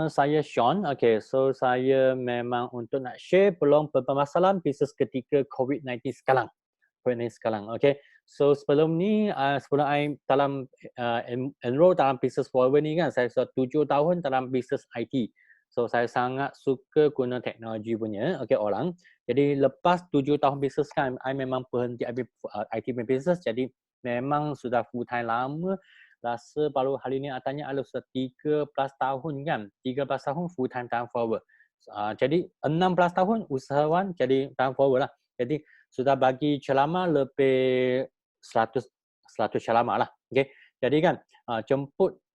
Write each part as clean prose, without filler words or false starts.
Saya Sean. Okay, so saya memang untuk nak share peluang permasalahan bisnes ketika COVID-19 sekarang. COVID-19 sekarang. Okay, so sebelum ni, sebelum I dalam enroll dalam bisnes Forever ni kan, saya sudah 7 tahun dalam bisnes IT. So saya sangat suka guna teknologi punya, okay, orang. Jadi lepas 7 tahun bisnes kan, I memang berhenti IT punya bisnes. Jadi memang sudah full time lama. Rasa baru hari ni tanya I sudah 13 tahun kan. 13 tahun full time dalam Forever. Jadi 16 tahun usahawan jadi dalam Forever lah. Jadi sudah bagi ceramah lebih 100 ceramah lah. Okay. Jadi kan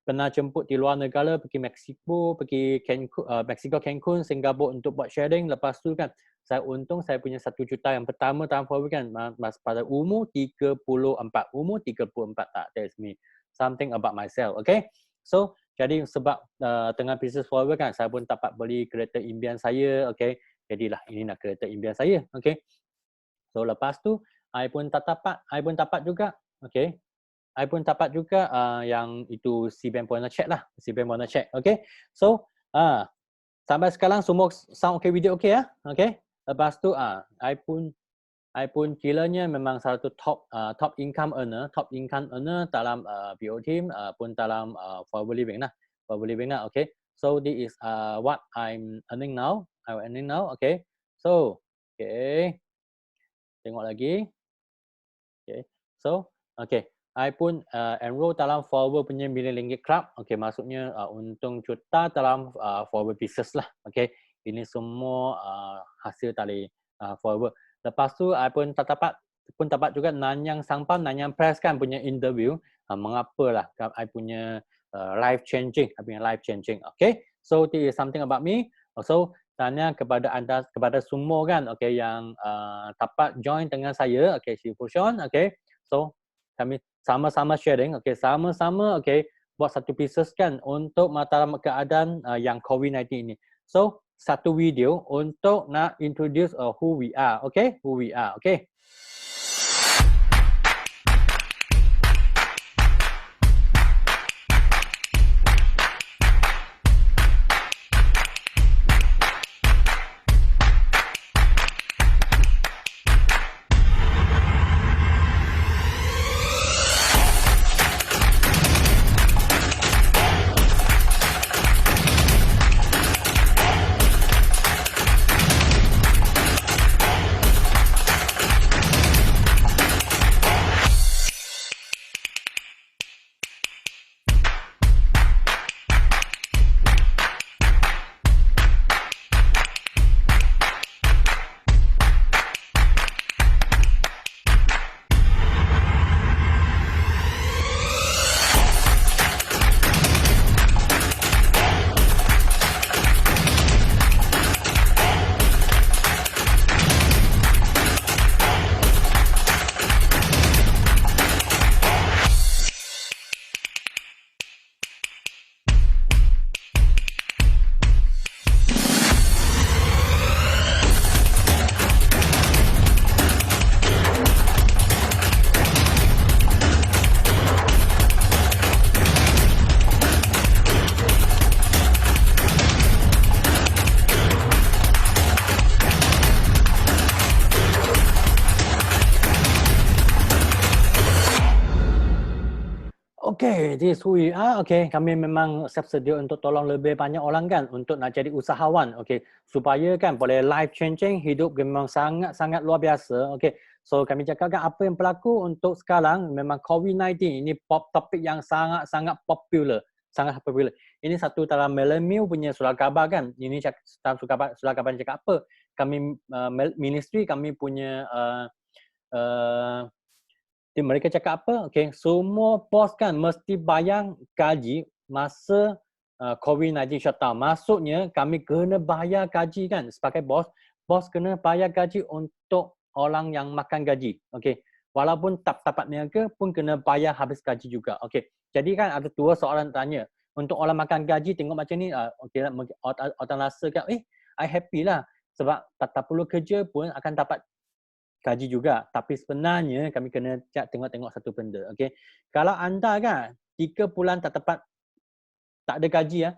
pernah jemput di luar negara, pergi Mexico, pergi Mexico, Cancun, Singapura untuk buat sharing. Lepas tu kan saya untung saya punya 1 juta yang pertama dalam Forever kan pada umur 34. Umur 34 tak, that's me. Something about myself, okay? So, jadi sebab tengah bisnes Forever kan, saya pun dapat beli kereta impian saya, okay? Jadilah ini nak kereta impian saya, okay? So, lepas tu, I pun dapat juga, okay? I pun dapat juga yang itu Citibank Pointer Check lah, Citibank Pointer Check, okay? So, sampai sekarang semua sound okay, video okay ya, okay? Lepas tu, I pun kiranya memang satu top income earner dalam BO team pun dalam Forever Living lah. Okay. So this is what I'm earning now. Okay. So, okay. Tengok lagi. Okay. So, okay. I pun enroll dalam Forever punya Million Ringgit Club. Okay, maksudnya untung juta dalam Forever Business lah. Okay. Ini semua hasil dari Forever. Lepas tu, I pun dapat juga Nanyang Sangpan, Nanyang Press kan punya interview. Mengapalah I punya life changing. Okay, so this is something about me. So, tanya kepada anda, kepada semua kan, okay, yang dapat join dengan saya, okay, Shifu Sean, okay. So, kami sama-sama sharing, okay, sama-sama, okay, buat satu bisnes kan untuk dalam keadaan yang COVID-19 ini. So, satu video untuk nak introduce who we are, okay? Who we are, okay? Okay, this is who we are. Okay, kami memang siap sedia untuk tolong lebih banyak orang kan untuk nak jadi usahawan. Okay, supaya kan boleh life changing, hidup memang sangat-sangat luar biasa. Okay, so kami cakapkan apa yang berlaku untuk sekarang memang COVID-19 ini topik yang sangat-sangat popular. Sangat popular. Ini satu dalam millennial punya surat khabar kan. Ini surat khabar cakap apa? Kami ministry kami punya mereka cakap apa? Okay, semua bos kan mesti bayar gaji masa COVID-19 shutdown. Maksudnya kami kena bayar gaji kan sebagai bos. Bos kena bayar gaji untuk orang yang makan gaji. Okay, walaupun tak dapat niaga pun kena bayar habis gaji juga. Okay, jadi kan ada 2 soalan tanya. Untuk orang makan gaji tengok macam ni, okay, orang rasa kan, I happy lah sebab tak perlu kerja pun akan dapat gaji juga. Tapi sebenarnya kami kena tengok satu benda. Okay? Kalau anda kan 3 bulan tak ada gaji,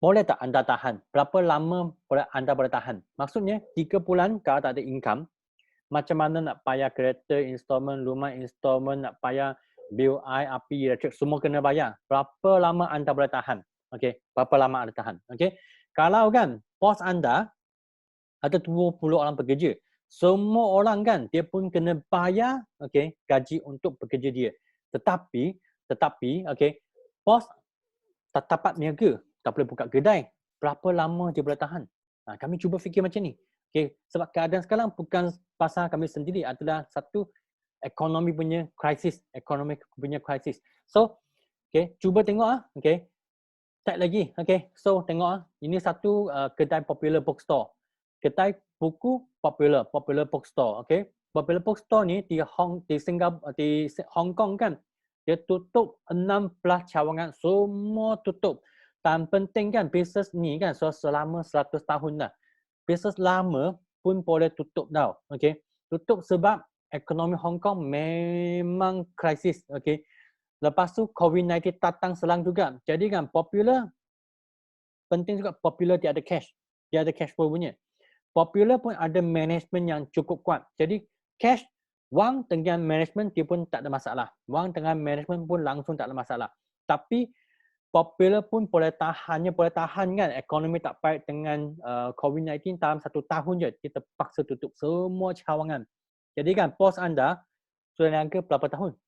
boleh tak anda tahan? Berapa lama anda boleh tahan? Maksudnya 3 bulan kalau tak ada income, macam mana nak bayar kereta installment, rumah installment, nak bayar bil air, api, elektrik, semua kena bayar. Berapa lama anda boleh tahan? Okey, berapa lama anda tahan? Okey. Kalau kan bos anda ada 20 orang pekerja, semua orang kan dia pun kena bayar okey gaji untuk pekerja dia. Tetapi okey, bos tak dapat niaga, tak boleh buka kedai. Berapa lama dia boleh tahan? Kami cuba fikir macam ni. Okay, sebab keadaan sekarang bukan pasal kami sendiri, adalah satu ekonomi punya krisis, So, okay, cuba tengok okay. Tag lagi, okay. So, tengok ini satu kedai popular bookstore. Kedai buku popular bookstore, okay. Popular bookstore ni di Hong Kong kan, dia tutup 16 cawangan, semua tutup. Dan penting kan bisnes ni kan selama 100 tahun dah. Bisnes lama pun boleh tutup tau. Okay. Tutup sebab ekonomi Hong Kong memang krisis. Okay. Lepas tu COVID-19 datang selang juga. Jadi kan popular, penting juga popular dia ada cash. Dia ada cash flow punya. Popular pun ada management yang cukup kuat. Jadi cash, wang dengan management dia pun tak ada masalah. Wang dengan management pun langsung tak ada masalah. Tapi popular pun boleh tahan kan ekonomi tak baik dengan COVID-19 dalam 1 tahun je kita paksa tutup semua cawangan. Jadi kan bos anda sudah niaga berapa tahun?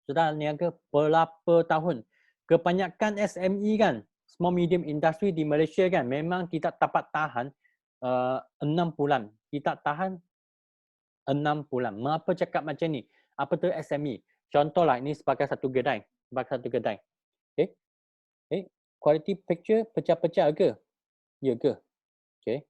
Sudah niaga berapa tahun? Kebanyakan SME kan, small medium industry di Malaysia kan memang tidak dapat tahan 6 bulan. Kita tahan 6 bulan. Mengapa cakap macam ni? Apa tu SME? Contohlah ini sebagai satu kedai. Okay. Quality picture pecah-pecah ke? Ya ke? Okay.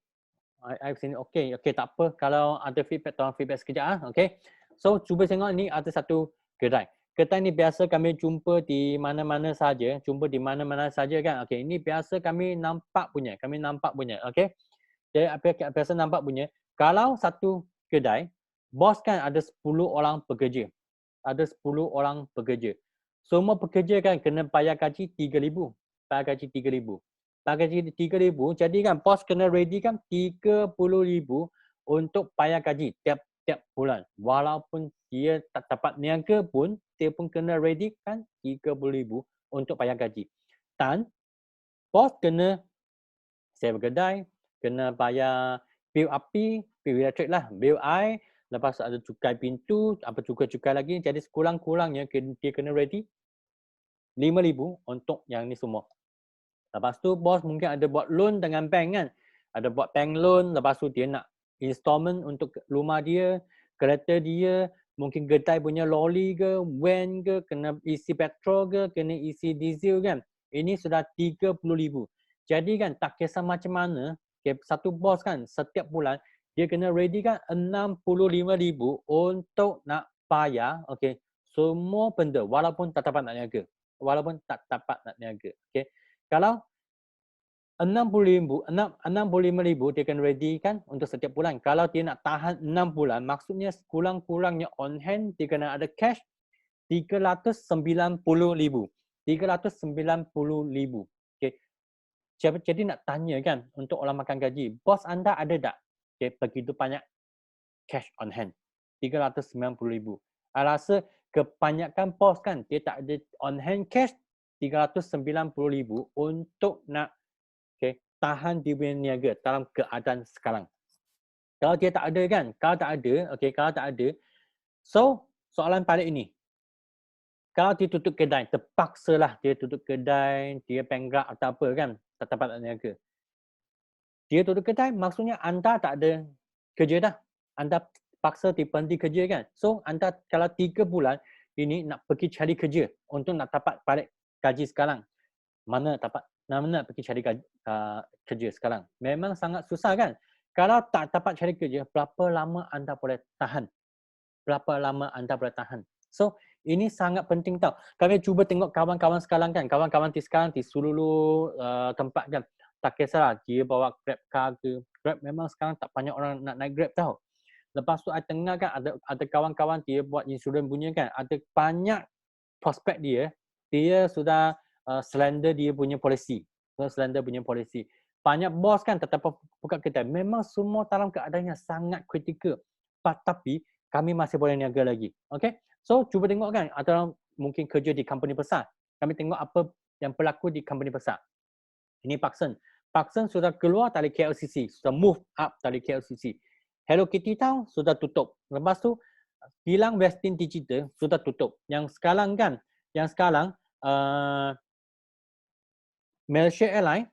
I've seen okay. Okay, tak apa. Kalau ada feedback, tolong feedback sekejap. Okay. So, cuba tengok ni ada satu kedai. Kedai ni biasa kami jumpa di mana-mana saja. Jumpa di mana-mana saja kan. Okay, ini biasa kami nampak punya. Okay. Jadi, apa biasa nampak punya. Kalau satu kedai, bos kan ada 10 orang pekerja. Ada 10 orang pekerja. Semua pekerja kan kena bayar gaji 3,000. Bayar gaji 3,000. Bayar gaji 3,000, jadi kan bos kena ready kan 30,000 untuk bayar gaji tiap bulan. Walaupun dia tak dapat niaga pun, dia pun kena ready kan 30,000 untuk bayar gaji. Dan bos kena sewa kedai, kena bayar bil api, bil elektrik lah, bil air, lepas ada cukai pintu, apa cukai-cukai lagi. Jadi sekurang-kurangnya dia kena ready 5,000 untuk yang ni semua. Lepas tu bos mungkin ada buat loan dengan bank kan. Ada buat bank loan, lepas tu dia nak installment untuk rumah dia, kereta dia, mungkin kedai punya lori ke, van ke, kena isi petrol ke, kena isi diesel kan. Ini sudah 30,000. Jadi kan tak kisah macam mana, satu bos kan setiap bulan dia kena ready kan 65,000 untuk nak bayar semua benda walaupun tak dapat nak niaga. Okay. Kalau 65,000 dia kena ready kan untuk setiap bulan. Kalau dia nak tahan 6 bulan, maksudnya kurang-kurangnya on hand dia kena ada cash 390,000. 390,000. Okay. Jadi nak tanya kan untuk orang makan gaji, bos anda ada tak begitu banyak cash on hand? 390,000. Saya rasa kebanyakan bos kan dia tak ada on hand cash 390,000 untuk nak tahan dia punya niaga dalam keadaan sekarang. Kalau dia tak ada kan, kalau tak ada, so soalan balik ini. Kalau dia tutup kedai, terpaksalah dia tutup kedai, dia bankrupt atau apa kan, tak dapat nak niaga. Dia tutup kedai, maksudnya anda tak ada kerja dah. Anda paksa berhenti kerja kan. So anda kalau 3 bulan ini nak pergi cari kerja untuk nak dapat balik gaji sekarang. Mana nak pergi cari kerja sekarang. Memang sangat susah kan. Kalau tak dapat cari kerja, berapa lama anda boleh tahan? So, ini sangat penting tau. Kami cuba tengok kawan-kawan sekarang kan. Kawan-kawan sekarang di seluruh tempat kan. Tak kisahlah dia bawa Grab car ke. Grab memang sekarang tak banyak orang nak naik Grab tau. Lepas tu I tengah kan ada kawan-kawan dia buat insurans punya kan. Ada banyak prospek dia sudah slender dia punya polisi. Queensland punya polisi. Banyak bos kan tetap buka kedai. Memang semua dalam keadaan yang sangat kritikal. Tapi kami masih boleh niaga lagi. Okay? So, cuba tengok kan, atau mungkin kerja di company besar. Kami tengok apa yang berlaku di company besar. Ini Parkson. Parkson sudah keluar dari KLCC, sudah move up dari KLCC. Hello Kitty Town sudah tutup. Lepas tu, Kilang Westin Digital sudah tutup. Yang sekarang kan, Malaysia Airlines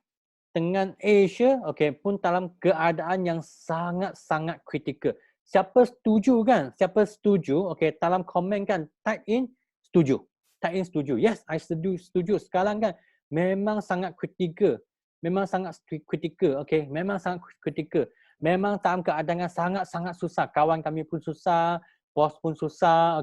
dengan Asia pun dalam keadaan yang sangat-sangat kritikal. Siapa setuju kan? Siapa setuju? Dalam komen kan, type in setuju. Type in setuju. Yes, I setuju. Sekarang kan memang sangat kritikal. Memang sangat kritikal. Memang sangat kritikal. Memang dalam keadaan yang sangat-sangat susah. Kawan kami pun susah, bos pun susah.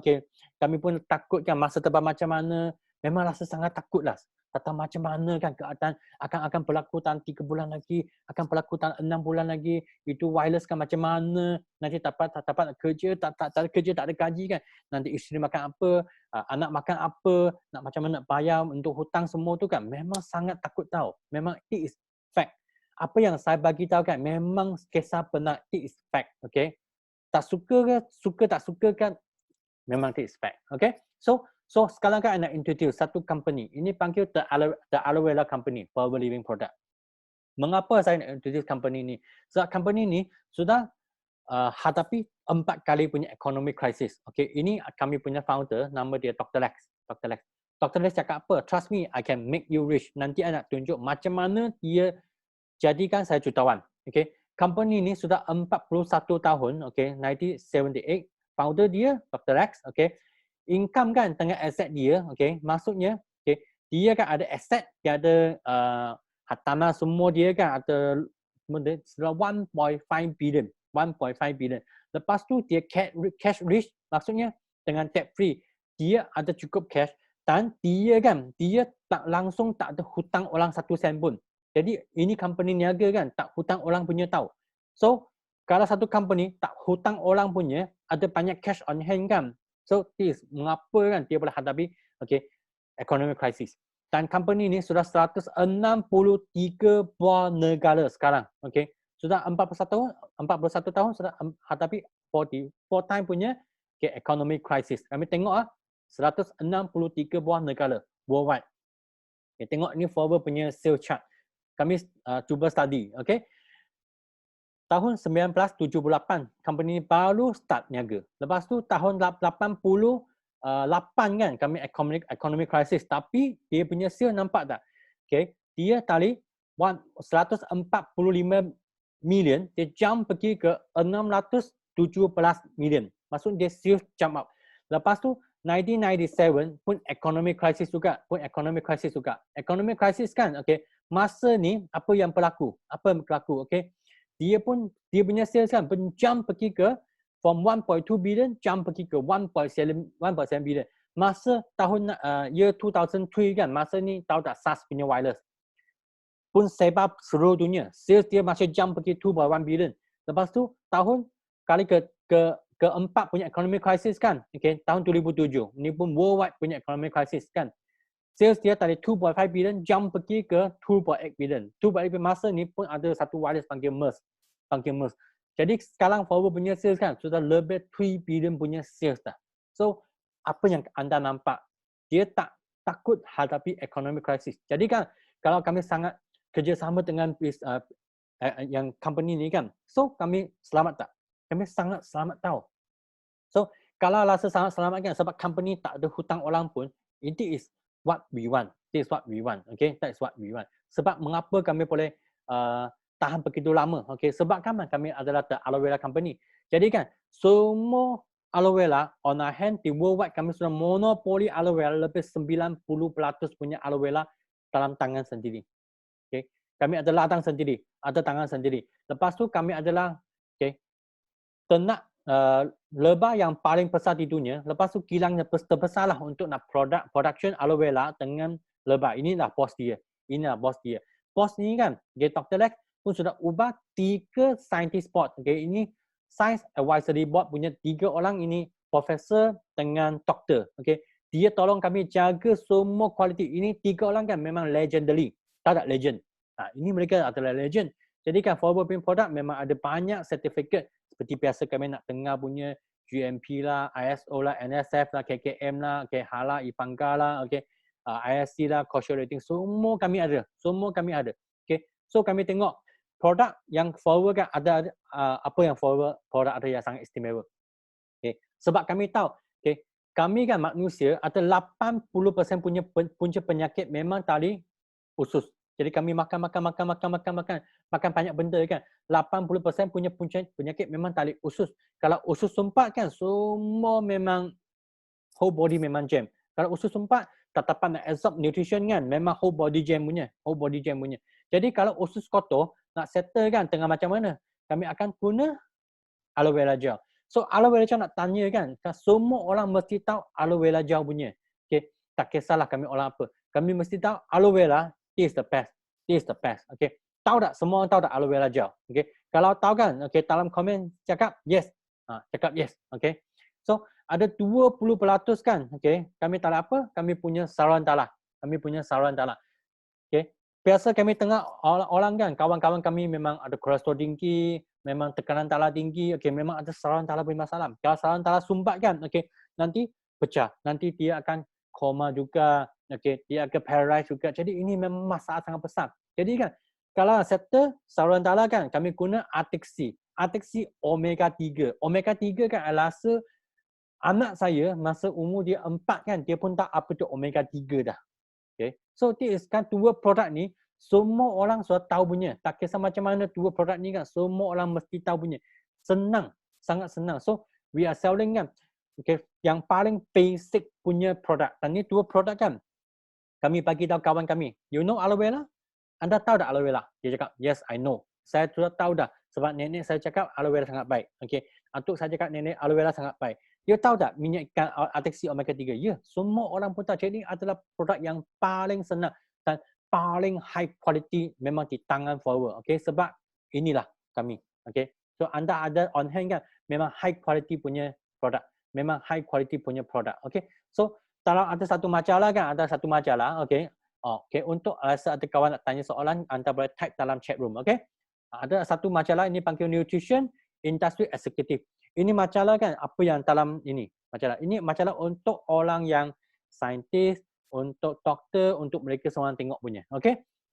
Kami pun takut kan masa depan macam mana. Memang rasa sangat takutlah. Kata macam mana kan keadaan akan berlaku dalam 3 bulan lagi, akan berlaku dalam 6 bulan lagi, itu wireless kan macam mana, nanti tak dapat kerja, tak ada kerja, tak ada gaji kan, nanti isteri makan apa, anak makan apa, nak macam mana nak bayar untuk hutang semua tu kan, memang sangat takut tahu. Memang it is fact. Apa yang saya bagi tahu kan, memang kisah benar, it is fact. Tak suka ke, tak suka kan, memang it is fact. So sekarang kan I nak introduce satu company. Ini panggil The Aloe Vera Company, Forever Living Product. Mengapa saya nak introduce company ni? Sebab company ni sudah hadapi 4 kali punya economic crisis. Ini kami punya founder, nama dia Dr. Lex. Dr. Lex cakap apa? Trust me, I can make you rich. Nanti I nak tunjuk macam mana dia jadikan saya jutawan. Company ni sudah 41 tahun, 1978. Founder dia, Dr. Lex, income kan dengan aset dia, maksudnya dia kan ada aset, dia ada hartanah semua dia kan ada 1.5 billion. Lepas tu dia cash rich, maksudnya dengan debt free. Dia ada cukup cash dan dia tak langsung tak ada hutang orang 1 sen pun. Jadi ini company niaga kan, tak hutang orang punya tahu. So kalau satu company tak hutang orang punya, ada banyak cash on hand kan. So, this mengapa kan dia boleh hadapi economic crisis. Dan company ni sudah 163 buah negara sekarang. Sudah 41 tahun sudah hadapi 4 time punya economic crisis. Kami tengok 163 buah negara worldwide. Tengok ni Forbes punya sales chart. Kami cuba study. Tahun 1978, company ni baru start niaga. Lepas tu tahun 88 kan kami economic crisis. Tapi dia punya sale nampak tak? Dia tadi 145 million, dia jump pergi ke 617 million. Maksud dia sales jump up. Lepas tu 1997 pun economic crisis juga. Economic crisis kan, masa ni apa yang berlaku? Dia punya sales kan jump pergi ke from 1.2 billion jump pergi ke 1.7 billion. Masa tahun year 2003 kan, masa ni tahu tak SARS punya virus pun sebab seluruh dunia. Sales dia masih jump pergi 2.1 billion. Lepas tu tahun kali keempat punya economic crisis kan, tahun 2007. Ini pun worldwide punya economic crisis kan. Sales dia tadi 2.5 billion jump pergi ke 2.8 billion. 2.8 billion masa ni pun ada satu virus panggil MERS. Jadi sekarang Forbes punya sales kan sudah lebih 3 billion punya sales dah. So apa yang anda nampak? Dia tak takut hadapi economic crisis. Jadi kan kalau kami sangat kerjasama dengan yang company ni kan, so kami selamat tak? Kami sangat selamat tahu. So kalau rasa sangat selamat kan sebab company tak ada hutang orang pun, it is what we want. This is what we want. That is what we want. Sebab mengapa kami boleh tahan begitu lama? Sebab kan kami adalah The Aloe Vera Company. Jadi kan semua aloe vera on our hand di worldwide kami sudah monopoli aloe vera, lebih 90% punya aloe vera dalam tangan sendiri. Kami ada ladang sendiri, ada tangan sendiri. Lepas tu kami adalah ternak lebah yang paling besar di dunia. Lepas tu kilangnya terbesar lah untuk nak production aloe vera dengan lebah. Inilah bos dia. Bos ni kan, Dr. Lex pun sudah ubah 3 scientist board. Ini Science Advisory Board punya 3 orang, ini profesor dengan doktor. Dia tolong kami jaga semua kualiti. Ini 3 orang kan memang legendary. Tak legend. Ini mereka adalah legend. Jadi kan forward punya produk memang ada banyak sertifikat seperti biasa kami nak dengar punya GMP lah, ISO lah, NSF lah, KKM lah, HALA, IPANGA lah, ISC lah, kosher rating, semua kami ada. Semua kami ada. So kami tengok produk yang forward kan ada apa yang forward produk ada yang sangat istimewa. Sebab kami tahu, kami kan manusia ada 80% punya punca penyakit memang tali usus. Jadi kami makan banyak benda kan. 80% punya punca penyakit memang tali usus. Kalau usus sumpat kan semua memang whole body memang jam. Kalau usus sumpat tak dapat nak absorb nutrition kan memang whole body jam punya. Jadi kalau usus kotor nak settle kan tengah macam mana? Kami akan guna aloe vera gel. So aloe vera gel nak tanya kan, semua orang mesti tahu aloe vera gel punya. Tak kisahlah kami orang apa. Kami mesti tahu aloe vera is the best. Tahu tak? Semua orang tahu tak aloe vera gel? Kalau tahu kan, dalam komen cakap yes. Cakap yes. So ada 20% kan, kami tak ada apa, kami punya saluran darah. Biasa kami tengok orang kan, kawan-kawan kami memang ada kolesterol tinggi, memang tekanan darah tinggi, memang ada saluran darah bermasalah. Kalau saluran darah sumbat kan, nanti pecah, nanti dia akan koma juga, dia akan paralyze juga. Jadi ini memang masalah sangat besar. Jadi kan, kalau settle saluran darah kan, kami guna Artix-C omega 3. Omega 3 kan rasa anak saya masa umur dia 4 kan, dia pun tak apa tu omega 3 dah. So this kan dua produk ni semua orang sudah tahu punya. Tak kisah macam mana dua produk ni kan, semua orang mesti tahu punya. Senang, sangat senang. So we are selling kan, yang paling basic punya produk. Dan ni dua produk kan, kami bagi tahu kawan kami. You know aloe vera? Anda tahu tak aloe vera? Dia cakap, yes I know. Saya sudah tahu dah. Sebab nenek saya cakap aloe vera sangat baik. Atuk saya cakap nenek aloe vera sangat baik. Dia tahu tak minyak ikan Artix-C omega 3? Ya, semua orang pun tahu. Jadi adalah produk yang paling senang dan paling high quality memang di tangan forward. Sebab inilah kami. So anda ada on hand kan, memang high quality punya produk. So kalau ada satu majalah kan, untuk rasa ada kawan nak tanya soalan, anda boleh type dalam chat room. Ada satu majalah ini panggil Nutrition Industry Executive. Ini majalah kan, apa yang dalam ini majalah. Ini majalah untuk orang yang saintis, untuk doktor, untuk mereka semua tengok punya.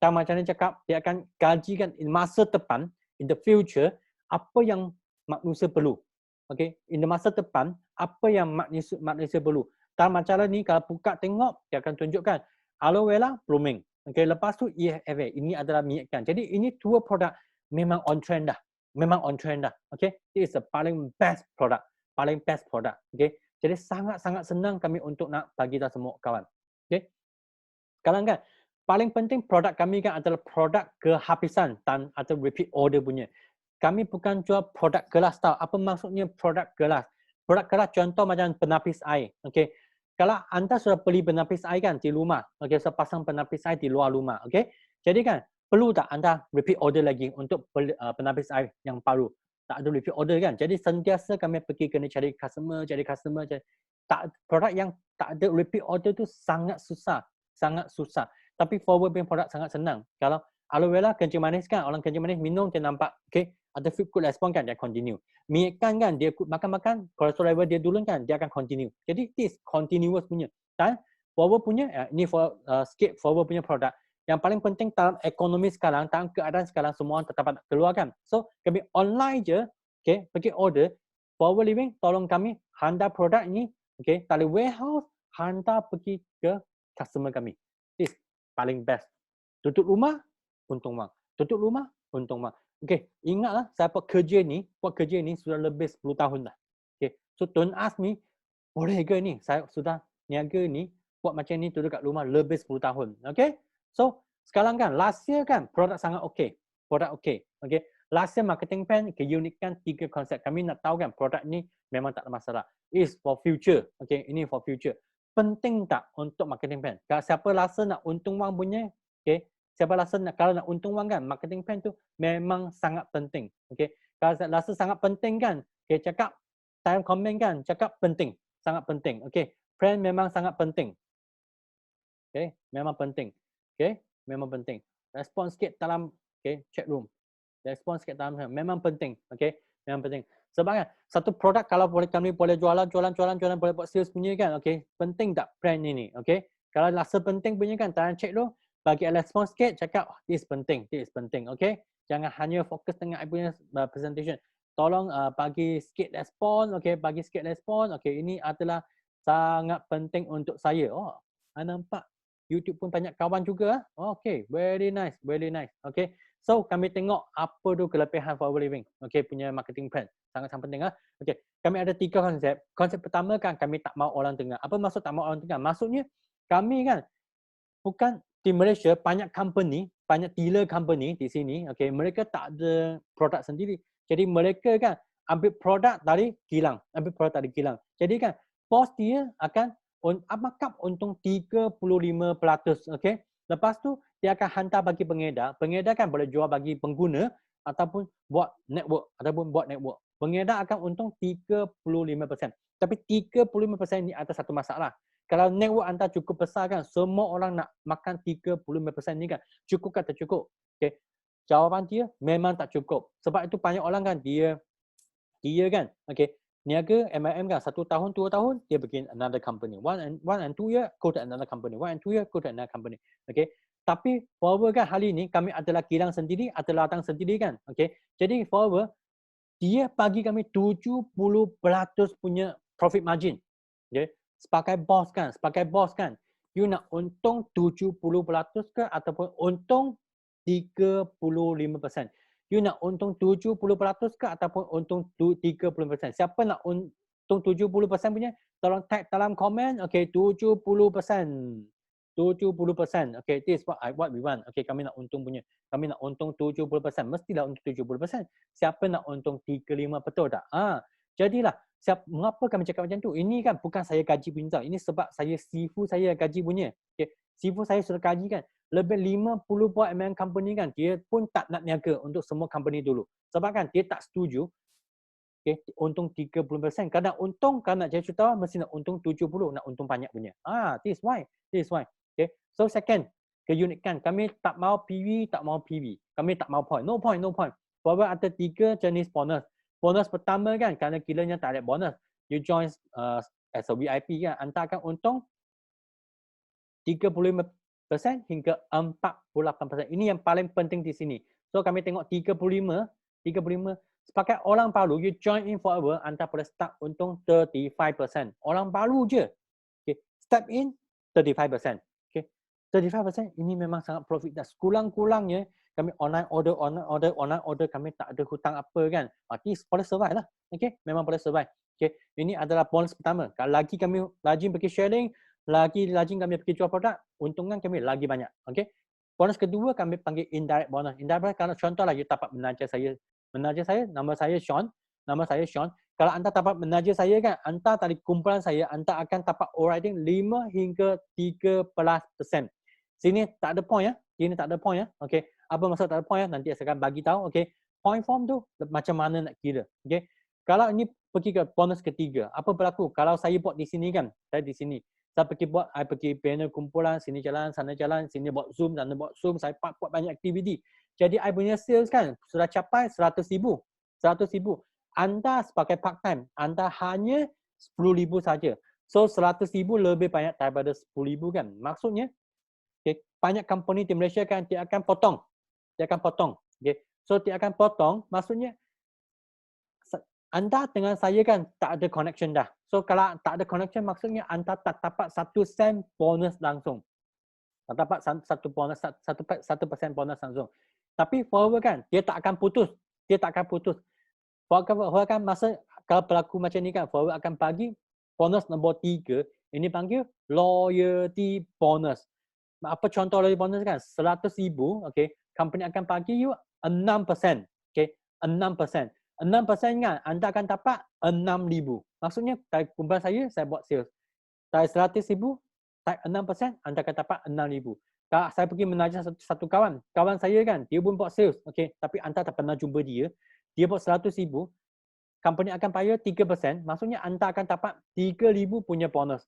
Dan macam ni cakap, dia akan gajikan masa depan, in the future, apa yang manusia perlu. In the masa depan, apa yang manusia perlu. Dalam majalah ni, kalau buka tengok, dia akan tunjukkan aloe vera blooming. Lepas tu EFA, ini adalah minyak ikan. Jadi ini dua produk memang on trend dah. This is the paling best product. Jadi sangat-sangat senang kami untuk nak bagi tahu semua kawan. Sekarang kan, paling penting produk kami kan adalah produk kehabisan dan atau repeat order punya. Kami bukan jual produk gelas tau. Apa maksudnya produk gelas? Produk gelas contoh macam penapis air. Kalau anda sudah beli penapis air kan di rumah, so pasang penapis air di luar rumah. Jadi kan, perlu tak anda repeat order lagi untuk penapis air yang baru? Tak ada repeat order kan? Jadi sentiasa kami pergi kena cari customer. Produk yang tak ada repeat order tu sangat susah. Tapi forward punya produk sangat senang. Kalau aloe vera kencing manis kan, orang kencing manis minum dia nampak, ada feel good response kan, dia continue. Minyak ikan kan, dia makan, kolesterol level dia turun kan, dia akan continue. Jadi this continuous punya. Dan forward punya, ini sikit forward punya produk. Yang paling penting dalam ekonomi sekarang, dalam keadaan sekarang, semua orang tetap nak keluar kan. So, kami online je, pergi order, Forward Living, tolong kami hantar produk ini, dari warehouse, hantar pergi ke customer kami. This paling best. Tutup rumah, untung wang. Ingatlah, saya buat kerja ni sudah lebih 10 tahun dah. So, don't ask me, boleh ke ni? Saya sudah niaga ni, buat macam ni duduk kat rumah lebih 10 tahun. So, sekarang kan, last year kan, produk sangat okey. Last year marketing plan, keunikan 3 konsep. Kami nak tahu kan, produk ni memang tak ada masalah. Is for future. Ini for future. Penting tak untuk marketing plan? Kalau siapa rasa nak untung wang punya, siapa rasa kalau nak untung wang kan, marketing plan tu memang sangat penting. Kalau rasa sangat penting kan, cakap, time komen kan, cakap penting. Sangat penting. Plan memang sangat penting. Memang penting. Memang penting. Respon sikit dalam chat room. Respon sikit dalam memang penting. Memang penting. Sebab kan satu produk kalau kami boleh jualan, boleh buat sales punya kan, penting tak brand ini, Kalau rasa penting punya kan, dalam chat room bagi respon sikit, cakap this penting, Jangan hanya fokus dengan I punya presentation. Tolong bagi sikit respon, bagi sikit respon, ini adalah sangat penting untuk saya. Oh, I nampak YouTube pun banyak kawan juga. Very nice, very nice. So kami tengok apa tu kelebihan Forever Living, punya marketing plan. Sangat-sangat penting. Kami ada 3 konsep. Konsep pertama kan kami tak mau orang dengar. Apa maksud tak mau orang dengar? Maksudnya kami kan bukan di Malaysia banyak company, banyak dealer company di sini, mereka tak ada produk sendiri. Jadi mereka kan ambil produk dari kilang, Jadi kan bos dia akan markup untung 35%, Lepas tu dia akan hantar bagi pengedar. Pengedar kan boleh jual bagi pengguna ataupun buat network. Pengedar akan untung 35%. Tapi 35% ni ada satu masalah. Kalau network anda cukup besar kan, semua orang nak makan 35% ni kan, cukup ke tak cukup? Jawapan dia memang tak cukup. Sebab itu banyak orang kan dia kan, niaga MLM kan 1 tahun, 2 tahun dia bikin another company. One and 2 year go to another company. Tapi Forever kan hari ni kami adalah kilang sendiri, ada ladang sendiri kan. Jadi Forever dia bagi kami 70% punya profit margin. Sebagai bos kan, you nak untung 70% ke ataupun untung 35%. You nak untung 70% ke ataupun untung 30%. Siapa nak untung 70% punya, tolong tag dalam komen, 70%. 70%. This is what we want. Kami nak untung punya. Kami nak untung 70%. Mestilah untung 70%. Siapa nak untung 35%, betul tak? Jadilah, mengapa kami cakap macam tu? Ini kan bukan saya gaji punya. Ini sebab saya sifu saya gaji punya. Sifu saya sudah gaji kan. Lebih 50 buat MLM company kan, dia pun tak nak niaga untuk semua company dulu. Sebab kan dia tak setuju untung 30%. Kalau nak untung, kalau nak jadi jutawan, mesti nak untung 70, nak untung banyak punya. This is why. So second, keunikan. Kami tak mau PV, tak mau PV. Kami tak mau point. No point. Forever ada 3 jenis bonus. Bonus pertama kan, kerana kilanya tak ada bonus. You join as a VIP kan, anda akan untung 35% hingga 48%. Ini yang paling penting di sini. So kami tengok 35, sebagai orang baru, you join in Forever, anda boleh start untung 35%. Orang baru je. Step in 35%. 35% ini memang sangat profit dah. Sekurang-kurangnya kami online order, kami tak ada hutang apa kan. Ini boleh survive lah. Memang boleh survive. Ini adalah bonus pertama. Kalau lagi kami rajin pergi sharing, lagi rajin kami pergi jual produk, untungan kami lagi banyak. Bonus kedua kami panggil indirect bonus. Indirect kalau contohlah you dapat menaja saya, nama saya Sean. Kalau anda dapat menaja saya kan, anda dari kumpulan saya, anda akan dapat overriding 5 hingga 13%. Sini tak ada point ya. Apa maksud tak ada point ya? Nanti saya akan bagi tahu. Point form tu macam mana nak kira. Kalau ini pergi ke bonus ketiga, apa berlaku? Kalau saya buat di sini kan, saya di sini. Saya pergi panel kumpulan, sini jalan, sana jalan, sini buat Zoom, sana buat Zoom, saya buat banyak aktiviti. Jadi I punya sales kan sudah capai 100,000. Anda sebagai part time, anda hanya 10,000 saja. So 100,000 lebih banyak daripada 10,000 kan. Maksudnya banyak company di Malaysia kan dia akan potong. So dia akan potong, maksudnya anda dengan saya kan tak ada connection dah. So kalau tak ada connection, maksudnya anda tak dapat 1 sen bonus langsung. Tak dapat 1% bonus langsung. Tapi Forever kan dia tak akan putus. Forever kan masa kalau berlaku macam ni kan, Forever akan bagi bonus nombor 3. Ini panggil loyalty bonus. Apa contoh loyalty bonus kan? 100,000, company akan bagi you 6%. 6%. 6% kan anda akan dapat 6,000. Maksudnya dari kumpulan saya buat sales. Dari 100,000, dari 6%, anda akan dapat 6,000. Kalau saya pergi menaja satu kawan saya kan, dia pun buat sales. Tapi anda tak pernah jumpa dia. Dia buat 100,000, company akan bayar 3%, maksudnya anda akan dapat 3,000 punya bonus.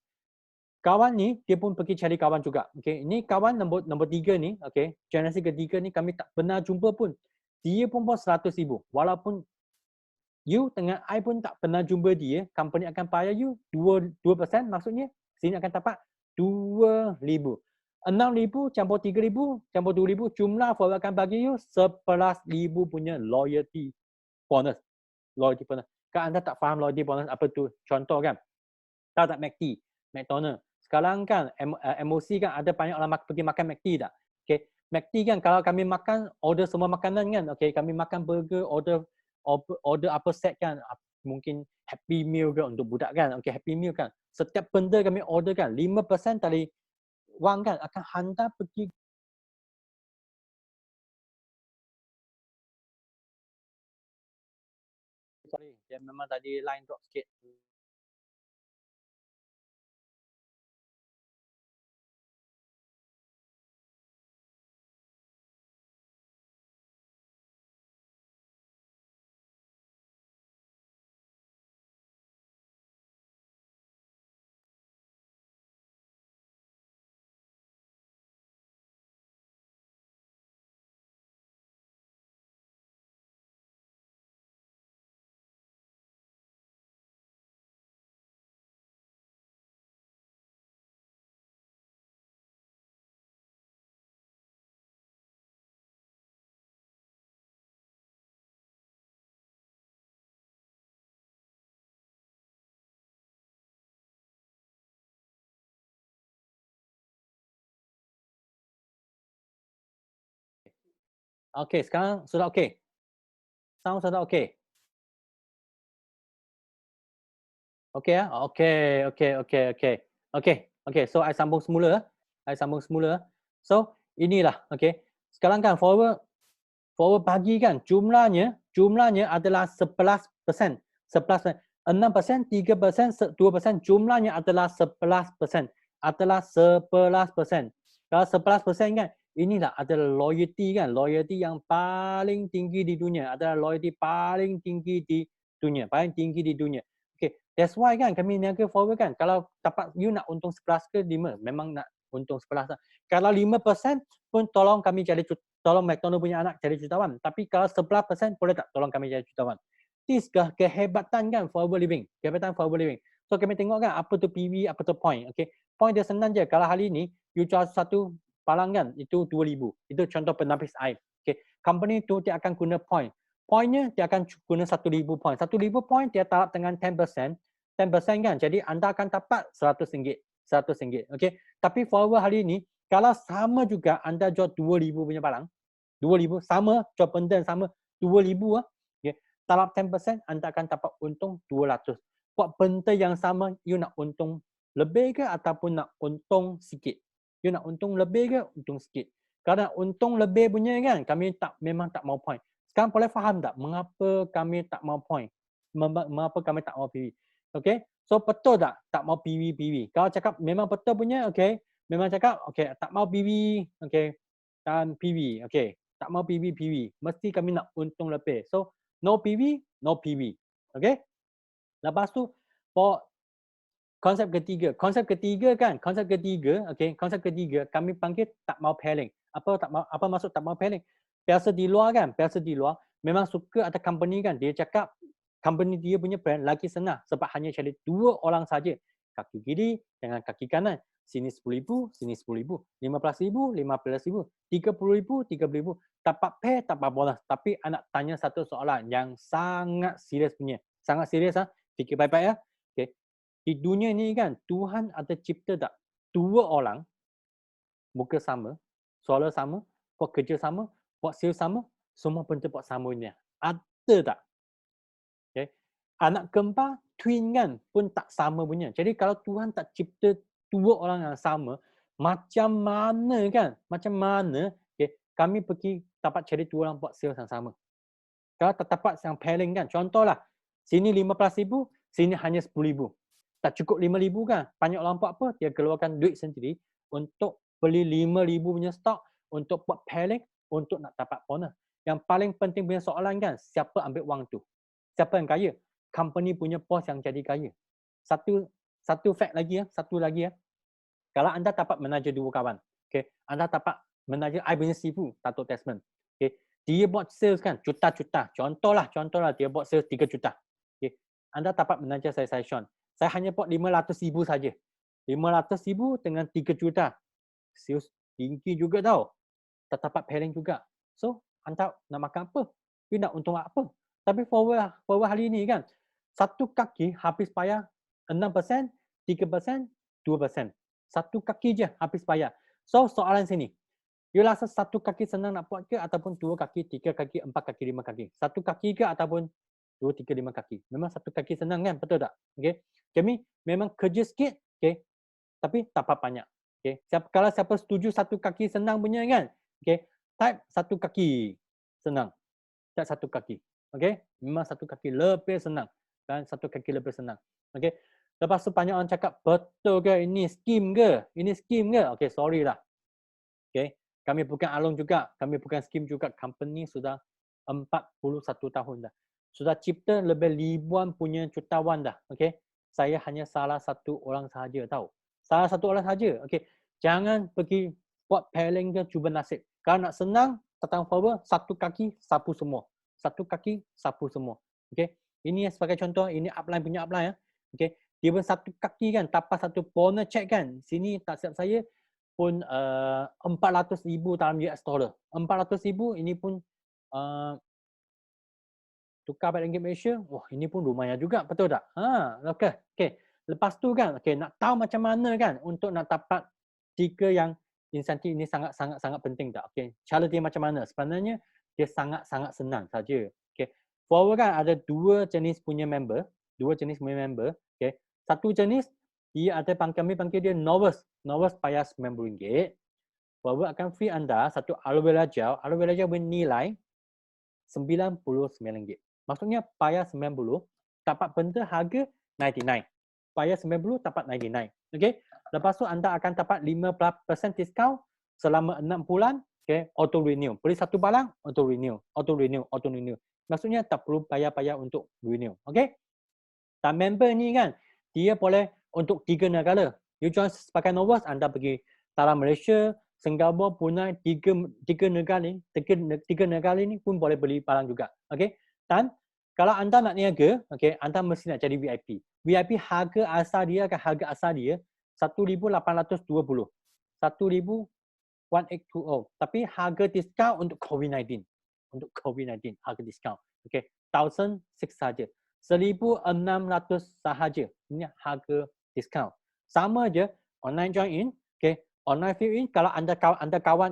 kawan ni dia pun pergi cari kawan juga. Okey, ini kawan nombor 3 ni, okey, generasi ketiga ni kami tak pernah jumpa pun. Dia pun 100,000. Walaupun you dengan I pun tak pernah jumpa dia, company akan bayar you 2%, maksudnya sini akan dapat 2,000. 6,000 campur 3,000 campur 2,000, jumlah forward akan bagi you 11,000 punya loyalty bonus. Loyalty bonus. Kan anda tak faham loyalty bonus apa tu? Contoh kan, tahu tak McD, McDonald. Sekarang kan MOC kan ada banyak orang pergi makan McD tak? Okay. McD kan kalau kami makan, order semua makanan kan, okay, kami makan burger, order apa set kan, mungkin Happy Meal ke untuk budak kan, okay, Happy Meal kan. Setiap benda kami order kan, 5% dari wang kan akan hantar pergi. Sorry, dia memang tadi line drop sikit. Okay, sekarang sudah okay. Sound sudah okay. Okay ya? Okay, okay, okay, okay. Okay, okay. So, I sambung semula. I sambung semula. So, inilah, okay. Sekarang kan forward pagi kan jumlahnya adalah 11%. 11%. 6%, 3%, 2%, jumlahnya adalah 11%. Adalah 11%. Kalau 11% kan, inilah adalah loyalty kan. Loyalty yang paling tinggi di dunia. Adalah loyalty paling tinggi di dunia. Paling tinggi di dunia. Okay, that's why kan kami niaga forward kan. Kalau dapat you nak untung 11 ke 5, memang nak untung 11 lah. Kalau 5% pun tolong kami cari, tolong McDonald punya anak cari jutawan. Tapi kalau 11% boleh tak tolong kami cari jutawan. This kehebatan kan forward living. Kehebatan forward living. So kami tengok kan apa tu PV, apa tu point. Okay. Point dia senang je. Kalau hari ni you jual satu palang kan, itu 2,000. Itu contoh penapis air. Okay. Company tu dia akan guna point. Pointnya dia akan guna 1,000 point. 1,000 point dia tarap dengan 10%. 10% kan. Jadi anda akan dapat RM100. RM100. Okay. Tapi forward hari ni, kalau sama juga anda jual 2,000 punya barang, 2,000 sama, jual benda sama 2,000 ah. Okay. Tarap 10% anda akan dapat untung 200. Buat benda yang sama, you nak untung lebih ke ataupun nak untung sikit? You nak untung lebih ke untung sikit? Kalau nak untung lebih punya kan, kami memang tak mau point. Sekarang boleh faham tak mengapa kami tak mau point? Mengapa kami tak mau PV? Okay. So betul tak mau PV? Kalau cakap memang betul punya, okay. Memang cakap, okay, tak mau PV, okay. Dan PV, okay. Tak mau PV. Mesti kami nak untung lebih. So, no PV, no PV. Okay. Lepas tu, konsep ketiga. Konsep ketiga, kami panggil tak mau pairing. Apa maksud tak mau pairing? Biasa di luar, memang suka ada company kan, dia cakap company dia punya brand lagi senang sebab hanya cari 2 orang saja. Kaki kiri dengan kaki kanan. Sini 10,000, sini 10,000, 15,000, 15,000, 30,000, 30,000. Dapat pay, dapat bonus. Tapi anak tanya satu soalan yang sangat serius punya. Sangat serius ah. Fikir baik-baik ya. Okay. Di dunia ni kan, Tuhan ada cipta tak 2 orang, muka sama, suara sama, buat kerja sama, buat sales sama, semua benda buat samanya. Ada tak? Okay. Anak kembar, twin kan, pun tak sama punya. Jadi kalau Tuhan tak cipta 2 orang yang sama, macam mana kan? Macam mana okay, kami pergi dapat cari 2 orang buat sales yang sama? Kalau tak dapat yang pairing kan, contohlah, sini 15,000, sini hanya 10,000. Tak cukup 5,000 kan? Banyak orang buat apa? Dia keluarkan duit sendiri untuk beli 5,000 punya stok, untuk buat pairing, untuk nak dapat bonus. Yang paling penting punya soalan kan, siapa ambil wang tu? Siapa yang kaya? Company punya bos yang jadi kaya. Satu fact lagi ya, satu lagi ya. Kalau anda dapat menaja 2 kawan, okay, anda dapat menaja I punya sifu, Dato' Desmond. Okay, dia buat sales kan, juta-juta. Contohlah dia buat sales 3 juta. Okay, anda dapat menaja saya Sean. Saya hanya buat 500,000 saja. 500,000 dengan 3 juta. Sales tinggi juga tau. Tak dapat pairing juga. So, anda nak makan apa? You nak untung apa? Tapi forward hari ini kan, satu kaki habis payah 6%, 3%, 2%. Satu kaki je habis payah. So, soalan sini. You rasa satu kaki senang nak buat ke ataupun 2 kaki, 3 kaki, 4 kaki, 5 kaki? Satu kaki ke ataupun 2, 3, 5 kaki? Memang satu kaki senang kan? Betul tak? Okay. Kami memang kerja sikit, okay, tapi dapat banyak. Okay. Kalau siapa setuju satu kaki senang punya kan? Okay. Type satu kaki senang. Type satu kaki. Okay. Memang satu kaki lebih senang. Dan satu kaki lebih senang. Okay. Lepas tu banyak orang cakap, betul ke ini skim ke? Ini skim ke? Okay, sorry lah. Okay. Kami bukan alung juga. Kami bukan skim juga. Company sudah 41 tahun dah. Sudah cipta lebih ribuan punya jutawan dah. Okay. Saya hanya salah satu orang sahaja tahu. Salah satu orang sahaja. Okay. Jangan pergi buat pairing ke cuba nasib. Kalau nak senang, datang forward, satu kaki sapu semua. Satu kaki sapu semua. Okay. Ini sebagai contoh, ini upline punya upline. Okay. Dia pun satu kaki kan, tapas satu corner check kan. Sini tak siap saya pun 400,000 dalam US dollar. 400,000 ini pun tukar balik ringgit Malaysia, wah ini pun lumayan juga, betul tak? Okay. Lepas tu kan, okay, nak tahu macam mana kan untuk nak dapat 3 yang insentif ini sangat penting tak? Okay. Cara dia macam mana? Sebenarnya dia sangat senang saja. Okay. Forward kan ada 2 jenis punya member, okay. Satu jenis dia ada kami panggil dia novice bayar RM90. Forward akan free anda satu aloe vera gel bernilai RM99. Maksudnya bayar 90, dapat benda harga 99. Bayar 90, dapat 99. Okay. Lepas tu anda akan dapat 15% diskaun selama 6 bulan. Okay. Auto renew. Beli satu barang, auto renew. Maksudnya tak perlu bayar untuk renew. Okay. Dan member ni kan, dia boleh untuk 3 negara. You join sebagai novice, anda pergi dalam Malaysia, Singapura, Brunei, 3 negara ni pun boleh beli barang juga. Okay. Dan kalau anda nak niaga, okay, anda mesti nak jadi VIP. VIP harga asal dia 1,820. 1,1820. Tapi harga diskaun untuk COVID-19. Harga diskaun. Okay. 1,600 saja. 1,600 sahaja. Ini harga diskaun. Sama je online join in, okay. Online fill in kalau anda kawan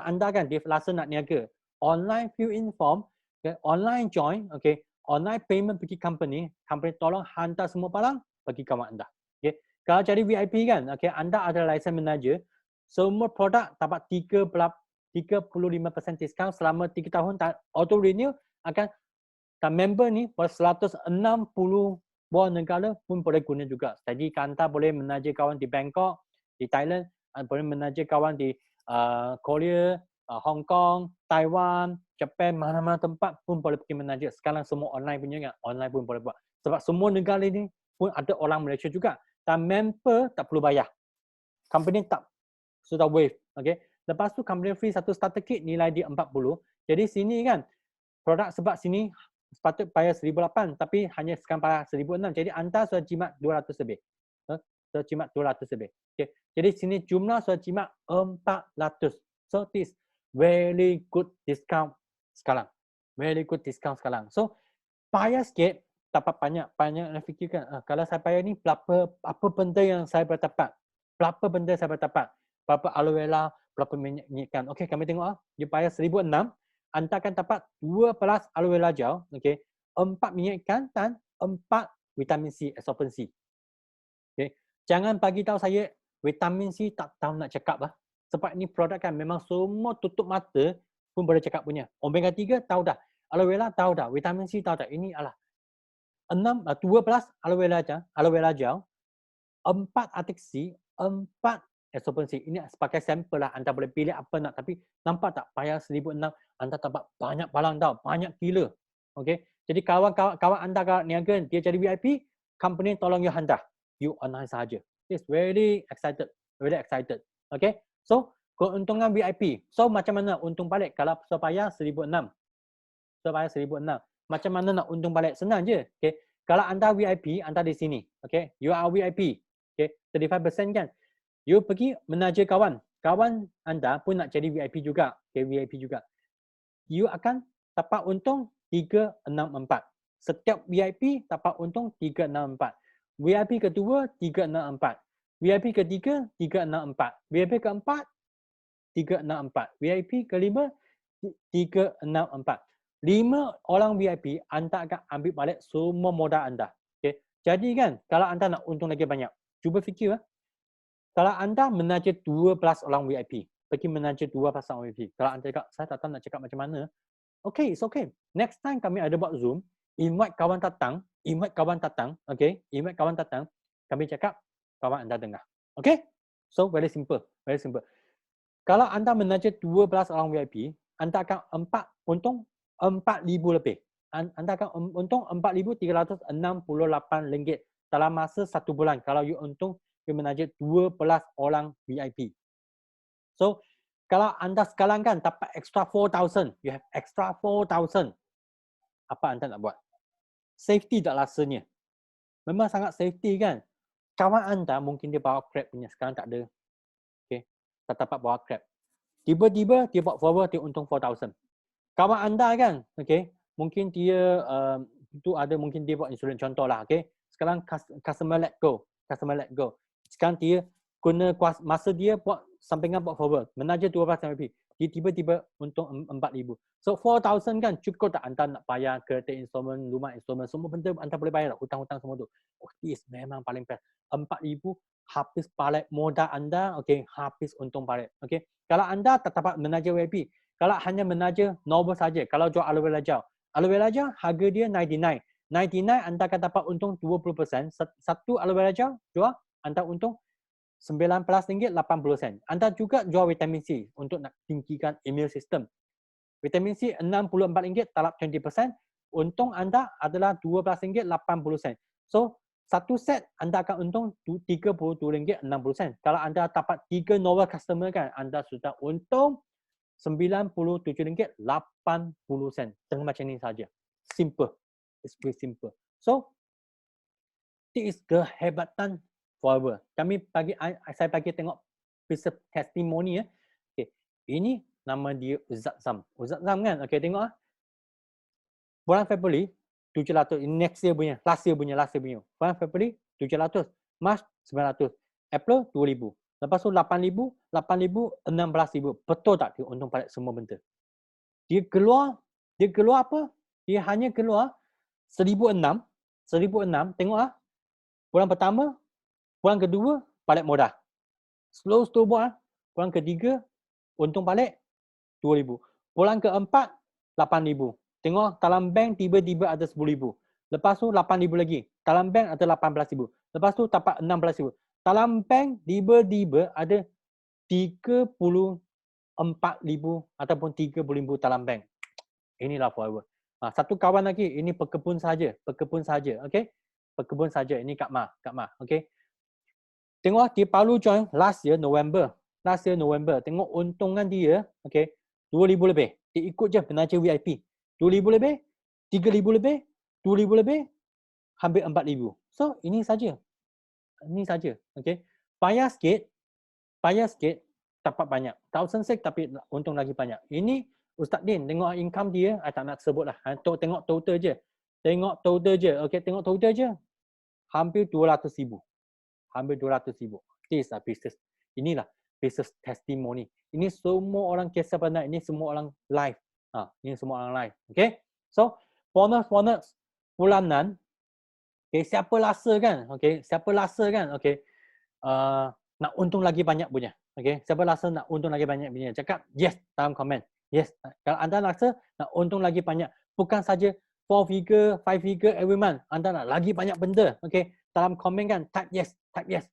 anda kan dia rasa nak niaga. Online fill in form, okay. Online join, okay. Online payment pergi company tolong hantar semua barang bagi kawan anda. Okay. Kalau jadi VIP kan, okay, anda ada license manager, semua produk dapat 35% diskaun selama 3 tahun, auto renew akan dan member ni 160 buah negara pun boleh guna juga. Jadi anda boleh menaja kawan di Bangkok, di Thailand, boleh menaja kawan di Korea, Hong Kong, Taiwan, Japan, mana-mana tempat pun boleh pergi menaja. Sekarang semua online punya kan, online pun boleh buat. Sebab semua negara ni pun ada orang Malaysia juga. Dan member tak perlu bayar. Company tak sudah waive. Okay. Lepas tu company free satu starter kit nilai dia 40. Jadi sini kan, produk sebab sini sepatut bayar 1,800 tapi hanya sekarang bayar 1,600. Jadi anda sudah jimat 200 lebih. Sudah jimat 200 lebih. Okay. Jadi sini jumlah sudah jimat 400. So this very good discount sekarang. Very good discount sekarang. So bayar sikit dapat banyak nak fikirkan kalau saya bayar ni apa benda yang saya boleh dapat. Berapa aloe vera, berapa minyak kan. Okey, kami tengok dia bayar 1,600. Anda akan dapat 12 aloe vera gel, okey, 4 minyak ikan dan 4 vitamin C, ascorben C. Okey. Jangan bagi tahu saya vitamin C tak tahu nak cakap lah. Sebab ni produk kan memang semua tutup mata pun boleh cakap punya. Omega 3 tahu dah. Aloe vera tahu dah. Vitamin C tahu dah. Ini adalah 12 aloe vera gel, 4 artik C, 4 ascorben C. Ini sebagai sampel lah. Anda boleh pilih apa nak. Tapi nampak tak bayar 1,600 anda dapat banyak barang tau. Banyak gila. Okay. Jadi kawan anda kalau niaga dia jadi VIP, company tolong you hantar. You online sahaja. It's very excited. Very excited. Okay. So, keuntungan VIP. So, macam mana untung balik kalau supaya 1,600? Supaya 1,600. Macam mana nak untung balik? Senang je. Okay. Kalau anda VIP, anda di sini. Okay. You are VIP. Okay. 35% kan. You pergi menaja kawan. Kawan anda pun nak jadi VIP juga. Okay. VIP juga. You akan dapat untung 364. Setiap VIP dapat untung 364. VIP kedua 364. VIP ketiga 364. VIP keempat 364. VIP kelima 364. 5 orang VIP anda akan ambil balik semua modal anda. Okay. Jadi kan kalau anda nak untung lagi banyak, cuba fikir. Kalau anda menaja 12 orang VIP, pergi menaja 12 orang VIP. Kalau anda cakap, saya tak tahu nak cakap macam mana. Okay, it's okay. Next time kami ada buat Zoom, invite kawan datang, okay, invite kawan datang, kami cakap, kawan anda dengar. Okay? So, very simple, very simple. Kalau anda menaja 12 orang VIP, anda akan untung 4,000 lebih. Anda akan untung RM4,368 dalam masa 1 bulan. Kalau you untung, you menaja 12 orang VIP. So, kalau anda sekarang kan dapat extra 4,000, you have extra 4,000. Apa anda nak buat? Safety tak rasanya. Memang sangat safety kan? Kawan anda mungkin dia bawa Grab punya, sekarang tak ada. Okay. Tak dapat bawa Grab. Tiba-tiba dia buat forward, dia untung 4,000. Kawan anda kan, okay, mungkin dia itu ada mungkin dia buat insurans contohlah, okay. Sekarang customer let go. Sekarang dia guna masa dia buat sampingan buat forward, menaja 12 VIP. Dia tiba-tiba untung 4,000. So 4,000 kan cukup tak anda nak bayar kereta installment, rumah installment, semua benda anda boleh bayar, hutang-hutang semua tu. Oh, this memang paling best. 4,000 habis balik modal anda, okay, habis untung balik. Okay. Kalau anda tak dapat menaja VIP, kalau hanya menaja normal saja, kalau jual aloe vera gel harga dia 99 anda akan dapat untung 20%. Satu aloe vera gel jual, anda untung RM19.80. Anda juga jual vitamin C untuk nak tinggikan immune system. Vitamin C RM64 talap 20%. Untung anda adalah RM12.80. So, satu set anda akan untung RM32.60. Kalau anda dapat 3 normal customer kan, anda sudah untung RM97.80. Tengah macam ni saja. Simple. It's very simple. So, this is kehebatan Forever. Saya bagi tengok piece of testimoni ya. Okay. Ini nama dia Ustaz Zam. Ustaz Zam kan? Okay, tengok ah. Bulan Februari 700. Ini next year punya, last year punya. Bulan Februari 700, Mac 900, April 2000. Lepas tu 8,000, 16,000. Betul tak dia untung balik semua benda? Dia keluar apa? Dia hanya keluar 1,600. Tengok ah. Bulan pertama, bulan kedua, balik modal. Slow buat. Bulan ketiga, untung balik 2,000. Bulan keempat, 8,000. Tengok dalam bank tiba-tiba ada 10,000. Lepas tu 8,000 lagi. Dalam bank ada 18,000. Lepas tu dapat 16,000. Dalam bank tiba-tiba ada 34,000 ataupun 30,000 dalam bank. Inilah Forever. Satu kawan lagi, ini pekebun saja, okey? Pekebun saja. Ini Kak Ma, okey? Tengok dia baru join last year November. Tengok untungan dia, okey, 2,000 lebih. Dia ikut je penaja VIP. 2,000 lebih, 3,000 lebih, 2,000 lebih, hampir 4,000. So, ini saja. Okey. Bayar sikit, dapat banyak. 1,006 tapi untung lagi banyak. Ini Ustaz Din, tengok income dia, saya tak nak sebut lah. Tengok total je. Okey, tengok total je. Hampir 200,000. This is business. Inilah business testimoni. Ini semua orang kisah benar. Ini semua orang live. Ini semua orang live. Okay. So, bonus bulanan. Okay. Siapa rasa kan? Okay. Nak untung lagi banyak punya. Okay. Siapa rasa nak untung lagi banyak punya? Cakap yes dalam komen. Yes. Kalau anda rasa nak untung lagi banyak. Bukan saja 4 figure, 5 figure every month. Anda nak lagi banyak benda. Okay. Dalam komen kan, type yes.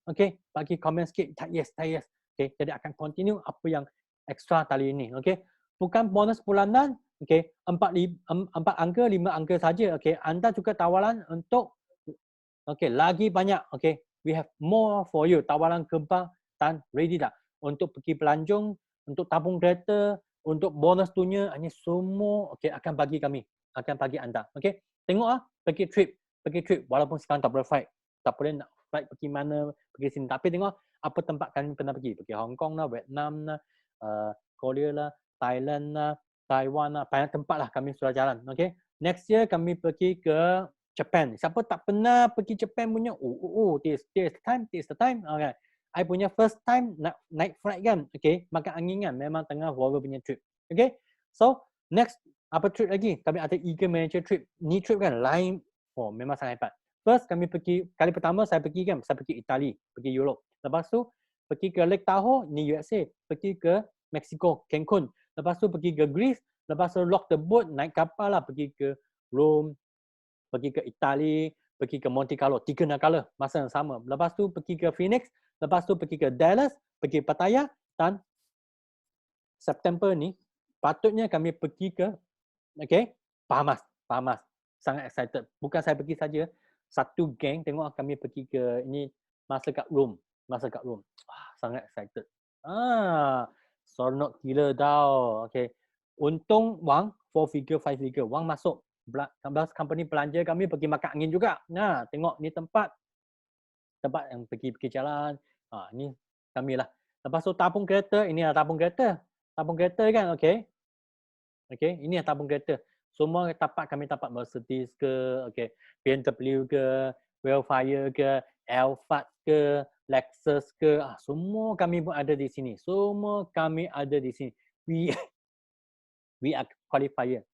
Okay. Bagi komen sikit, type yes. Okay. Jadi akan continue apa yang extra kali ini. Okay. Bukan bonus bulanan. Okay. 4 angka, 5 angka saja. Okay. Anda juga tawaran untuk okay, lagi banyak. Okay. we have more for you. Tawaran kebal dan ready dah untuk pergi pelanjung, untuk tabung kereta, untuk bonus dunia, ini semua okay, akan bagi kami, akan bagi anda. Okay, tengok pergi trip walaupun sekarang tak boleh flight, tak boleh nak flight pergi mana, pergi sini. Tapi tengok apa tempat kami pernah pergi Hong Kong lah, Vietnam lah, Korea lah, Thailand lah, Taiwan lah, banyak tempat lah kami sudah jalan. Okay, next year kami pergi ke Japan. Siapa tak pernah pergi Japan punya, this the time. Okay. I punya first time naik flight kan, okay, makan angin kan, memang tengah Volvo punya trip. Okay, so next apa trip lagi? Kami ada Eagle Manager trip. Ni trip kan lain, memang sangat hebat. First kami pergi, kali pertama saya pergi kan, saya pergi Itali, pergi Europe. Lepas tu pergi ke Lake Tahoe, ni USA. Pergi ke Mexico, Cancun. Lepas tu pergi ke Greece. Lepas tu lock the boat, naik kapal lah, pergi ke Rome, pergi ke Itali, pergi ke Monte Carlo, 3 negara masa yang sama. Lepas tu pergi ke Phoenix, lepas tu pergi ke Dallas, pergi Pattaya, dan September ni patutnya kami pergi ke Bahamas. Sangat excited. Bukan saya pergi saja, satu geng tengok kami pergi ke ini masa kat Rome. Sangat excited. Seronok gila tau. Okay. Untung wang 4 figure, 5 figure. Wang masuk. Company belanja kami pergi makan angin juga. Nah, tengok ni tempat yang pergi jalan. Ni kami lah. Lepas tu tabung kereta, ini lah tabung kereta. Tabung kereta kan, okay, ini lah tabung kereta. Semua kami dapat Mercedes ke, okay, BMW ke, Wellfire ke, Alphard ke, Lexus ke, semua kami pun ada di sini. Semua kami ada di sini. We are qualifier.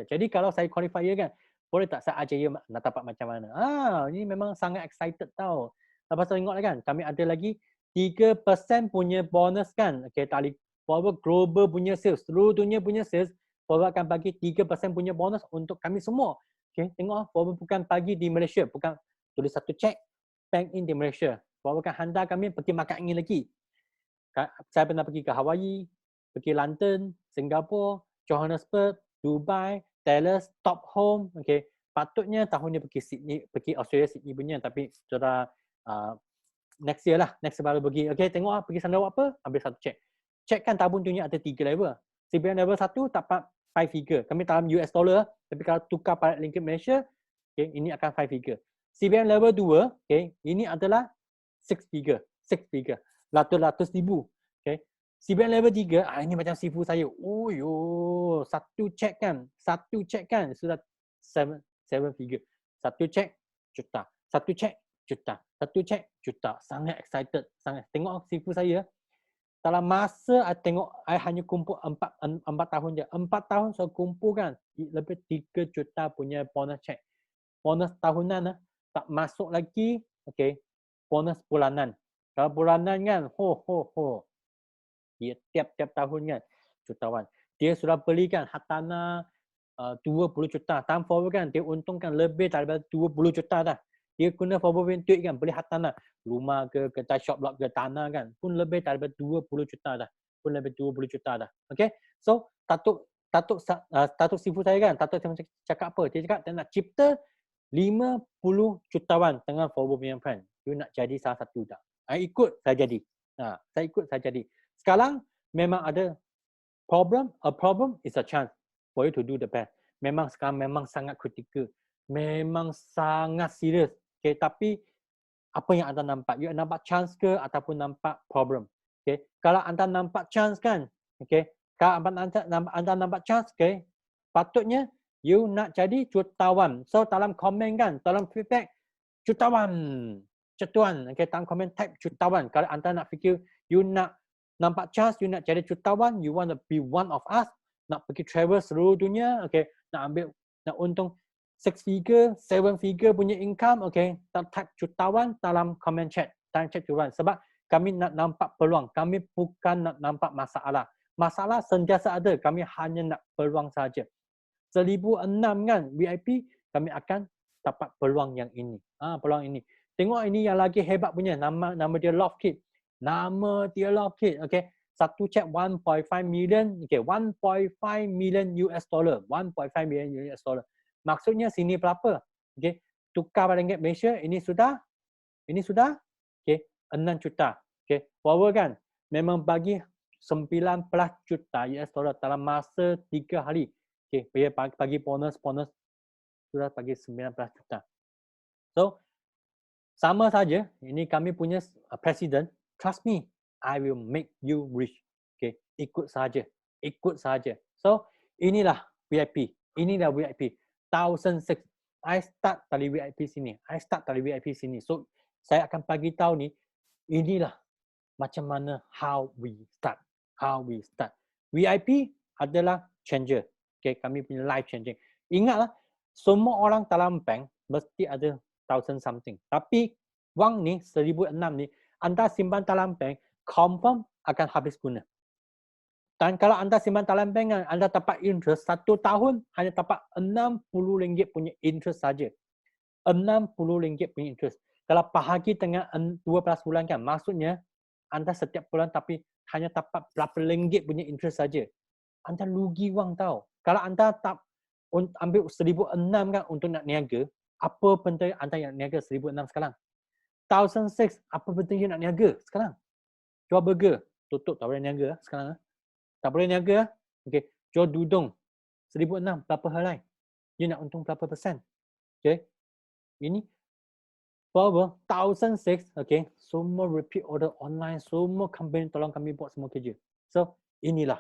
Jadi kalau saya qualifier kan, boleh tak saya ajar you nak dapat macam mana? Ini memang sangat excited tau. Lepas tu tengok kan, kami ada lagi 3% punya bonus kan. Okay, tali Volvo global punya sales, seluruh dunia punya sales, Volvo akan bagi 3% punya bonus untuk kami semua. Okay, tengok Volvo bukan bagi di Malaysia, bukan tulis satu cek, bank in di Malaysia. Volvo akan hantar kami pergi makan angin lagi. Saya pernah pergi ke Hawaii, pergi London, Singapura, Johannesburg, Dubai, Dallas, Stockholm. Okay, patutnya tahun ni pergi Sydney, pergi Australia Sydney punya, tapi sudah next year lah, next baru pergi. Okay, tengok pergi sana buat apa? Ambil satu cek. Cek kan tabung dunia ada 3 level. CBN level 1 dapat 5 figure. Kami dalam US dollar, tapi kalau tukar pada ringgit Malaysia, okay, ini akan 5 figure. CBN level 2, okay, ini adalah 6 figure. Ratus ribu. Okay. CBN level 3, ini macam sifu saya. Satu cek kan sudah 7 figure. Satu cek juta. Satu cek juta. Sangat excited. Tengok sifu saya. Dalam masa saya tengok, saya hanya kumpul 4 tahun je. 4 tahun saya kumpulkan lebih 3 juta punya bonus cek. Bonus tahunan tak masuk lagi. Okay. Bonus bulanan. Kalau bulanan kan, dia tiap tahun kan, jutawan. Dia sudah belikan hartanah 20 juta. Time forward kan, dia untungkan lebih daripada 20 juta dah. Dia guna forward duit kan, beli hartanah. Rumah ke, kedai shop block ke, tanah kan, pun lebih daripada 20 juta dah. Okay, so Datuk Sifu saya kan, Datuk cakap apa? Dia cakap dia nak cipta 50 jutawan dengan forward punya plan. You nak jadi salah satu tak? Saya ikut, saya jadi. Sekarang memang ada problem. A problem is a chance for you to do the best. Memang sekarang memang sangat kritikal. Memang sangat serius. Okay, tapi apa yang anda nampak? You nampak chance ke ataupun nampak problem? Okay, kalau anda nampak chance kan, okay, kalau anda nampak chance, okay, patutnya you nak jadi jutawan. So dalam komen kan, dalam feedback, jutawan. Okay, dalam komen type jutawan. Kalau anda nak fikir, you nak nampak chance, you nak jadi jutawan, you want to be one of us, nak pergi travel seluruh dunia, okay, nak untung 6 figure, 7 figure punya income, okay, type jutawan dalam comment chat, jutawan. Sebab kami nak nampak peluang, kami bukan nak nampak masalah. Masalah sentiasa ada, kami hanya nak peluang saja. 1006 kan, VIP, kami akan dapat peluang yang ini. Peluang ini. Tengok ini yang lagi hebat punya, nama dia Love Kit. Okay. Satu cek 1.5 million, okay, 1.5 million US dollar. 1.5 million US dollar. Maksudnya sini berapa? Okay. Tukar pada ringgit Malaysia, ini sudah Ini sudah, okey, 6 juta. Okey, power kan? Memang bagi 19 juta US dollar dalam masa 3 hari. Okey, dia bagi bonus sudah bagi 19 juta. So, sama saja, ini kami punya presiden, trust me, I will make you rich. Okay, ikut saja, ikut saja. So, inilah VIP, inilah VIP. 1,600. I start dari VIP sini, I start dari VIP sini. So, saya akan bagi tahu ni, inilah macam mana how we start, how we start. VIP adalah changer. Okay, kami punya life changing. Ingatlah, semua orang dalam bank mesti ada 1,000 something. Tapi wang ni 1,600 ni anda simpan dalam bank confirm akan habis guna. Dan kalau anda simpan dalam bank, anda dapat interest 1 tahun hanya dapat RM60 punya interest saja. RM60 punya interest. Kalau bahagi dengan 12 bulan kan, maksudnya anda setiap bulan tapi hanya dapat berapa ringgit punya interest saja. Anda rugi wang tau. Kalau anda tak ambil 1,600 kan untuk nak niaga, apa benda anda yang niaga 1,600 sekarang? 1,600, apa benda you nak niaga sekarang? Jual burger, tutup tak boleh niaga sekarang. Tak boleh niaga. Okay. Jual dudung, 1,600, berapa helai? You nak untung berapa persen? Okay. Ini berapa? 1,600, okay. Semua repeat order online, semua company tolong kami buat semua kerja. So, inilah,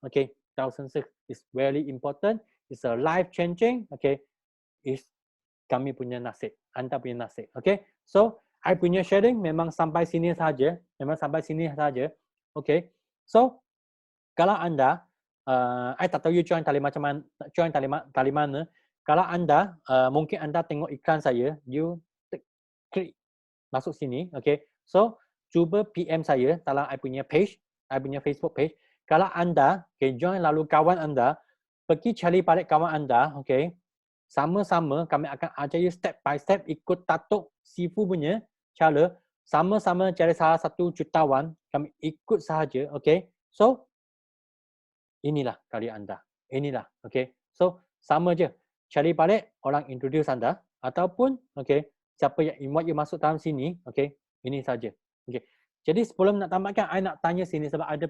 okay. 1,600 is very important. It's a life changing, okay. Is kami punya nasib, anda punya nasib, okay. So, I punya sharing memang sampai sini saja, okay. So, kalau anda, I tak tahu you join tali macam mana, tali mana. Kalau anda, mungkin anda tengok iklan saya, you klik masuk sini, okay. So, cuba PM saya dalam I punya page, I punya Facebook page. Kalau anda, okay, join lalu kawan anda, pergi cari balik kawan anda, okay. Sama-sama kami akan ajar you step by step ikut Datuk Sifu punya cara. Sama-sama cari salah satu jutawan, kami ikut sahaja, okay. So, inilah karya anda. Inilah, okay. So, sama je. Cari balik orang introduce anda ataupun, okay, siapa yang invite you masuk dalam sini, okay. Ini saja. Okay. Jadi sebelum nak tamatkan, I nak tanya sini sebab ada